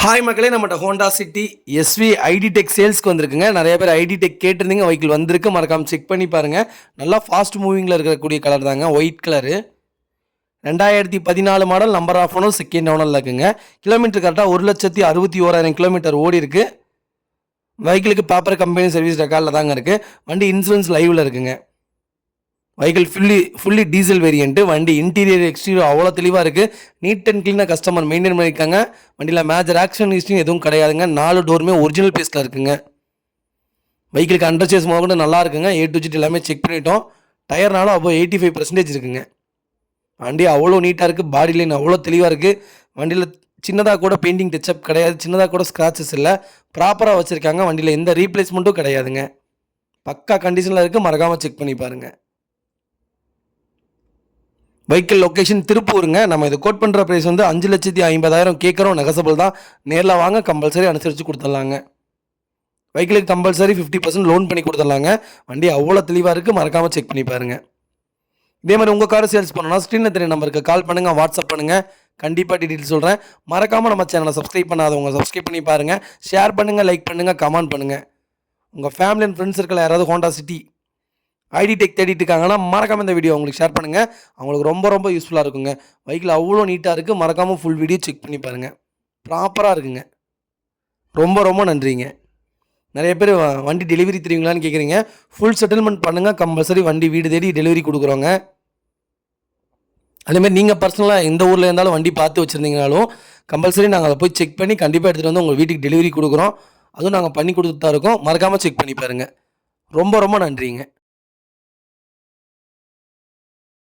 Hi மக்களே, நம்மகிட்ட Honda City SV ID tech சேல்ஸ்க்கு வந்திருக்குங்க. நிறைய பேர் ஐடி டெக் கேட்டிருந்தீங்க. வெஹிக்கிள் வந்திருக்கு, மறக்காமல் செக் பண்ணி பாருங்கள். நல்லா ஃபாஸ்ட் மூவிங்கில் இருக்கக்கூடிய கலர் தாங்க, white colour. 2014 model, number of owner, second ஓனரில் இருக்குங்க. கிலோமீட்டர் கரெக்டாக 1,61,000 கிலோமீட்டர் ஓடி இருக்குது. வெஹிக்கிளுக்கு பேப்பர் கம்பெனி சர்வீஸ் ரெக்கார்டில் தாங்க இருக்குது. வண்டி இன்சூரன்ஸ் லைவில் இருக்குங்க. Vehicle fully diesel variant. வண்டி இன்டீரியர் எக்ஸ்டீரியர் அவ்வளோ தெளிவாக இருக்குது. நீட் அண்ட் க்ளீனாக கஸ்டமர் மெயின்டைன் பண்ணியிருக்காங்க. வண்டியில் மேஜர் ஆக்ஷன் ஹிஸ்ட்ரி எதுவும் கிடையாதுங்க. 4 டோருமே ஒரிஜினல் பீஸில் இருக்குங்க. வெஹிக்கிளுக்கு அண்டர் சேஸ் கூட நல்லா இருக்குங்க. A to Z எல்லாமே செக் பண்ணிட்டோம். டயர்னாலும் அப்போ 85% இருக்குங்க. வண்டி அவ்வளோ நீட்டாக இருக்குது. பாடி லைன் அவ்வளோ தெளிவாக இருக்குது. வண்டியில் சின்னதாக கூட பெயிண்டிங் டச்சப் கிடையாது. சின்னதாக கூட ஸ்க்ராச்சஸ் இல்லை. ப்ராப்பராக வச்சுருக்காங்க. வண்டியில் எந்த ரீப்ளேஸ்மெண்ட்டும் கிடையாதுங்க. பக்கா கண்டிஷனில் இருக்குது. மறக்காமல் செக் பண்ணி பாருங்கள். வெஹிக்கிள் லொக்கேஷன் திருப்பூருங்க. நம்ம இது கோட் பண்ணுற ப்ரைஸ் வந்து 5,50,000 கேட்குறோம். நெகசபிள் தான். நேரில் வாங்க, கம்பல்சரி அனுசரித்து கொடுத்துடலாங்க. வெஹிக்கிளுக்கு கம்பல்சரி 50% லோன் பண்ணி கொடுத்துடலாங்க. வண்டி அவ்வளோ தெளிவாக இருக்குது. மறக்காமல் செக் பண்ணி பாருங்கள். இதே மாதிரி உங்கள் காரை சேல்ஸ் பண்ணணும்னா ஸ்க்ரீனில் தெரிய நம்பருக்கு கால் பண்ணுங்கள், வாட்ஸ்அப் பண்ணுங்கள். கண்டிப்பாக டீட்டெயில் சொல்கிறேன். மறக்காமல் நம்ம சேனலை சப்ஸ்கிரைப் பண்ணாதவங்க சப்ஸ்கிரைப் பண்ணி பாருங்கள். ஷேர் பண்ணுங்கள், லைக் பண்ணுங்கள், கமெண்ட் பண்ணுங்கள். உங்கள் ஃபேமிலி அண்ட் ஃப்ரெண்ட்ஸ் சர்க்கிள் யாராவது ஹோண்டா சிட்டி ஐடி டெக் தேடிட்டு இருக்காங்கன்னா மறக்காமல் இந்த வீடியோ உங்களுக்கு ஷேர் பண்ணுங்கள். அவங்களுக்கு ரொம்ப யூஸ்ஃபுல்லாக இருக்குங்க. வெஹிக்கிள் அவ்வளோ நீட்டாக இருக்குது. மறக்காமல் ஃபுல் வீடியோ செக் பண்ணி பாருங்கள். ப்ராப்பராக இருக்குங்க. ரொம்ப நன்றிங்க. நிறைய பேர் வண்டி டெலிவரி தெரியுங்களான்னு கேட்குறீங்க. ஃபுல் செட்டில்மெண்ட் பண்ணுங்கள். கம்பல்சரி வண்டி வீடு தேடி டெலிவரி கொடுக்குறோங்க. அதேமாதிரி நீங்கள் பர்சனலாக எந்த ஊரில் இருந்தாலும் வண்டி பார்த்து வச்சுருந்தீங்கனாலும் கம்பல்சரி நாங்கள் அதை போய் செக் பண்ணி கண்டிப்பாக எடுத்துகிட்டு வந்து உங்கள் வீட்டுக்கு டெலிவரி கொடுக்குறோம். அதுவும் நாங்கள் பண்ணி கொடுத்துட்டு தான் இருக்கோம். மறக்காமல் செக் பண்ணி பாருங்கள். ரொம்ப நன்றிங்க.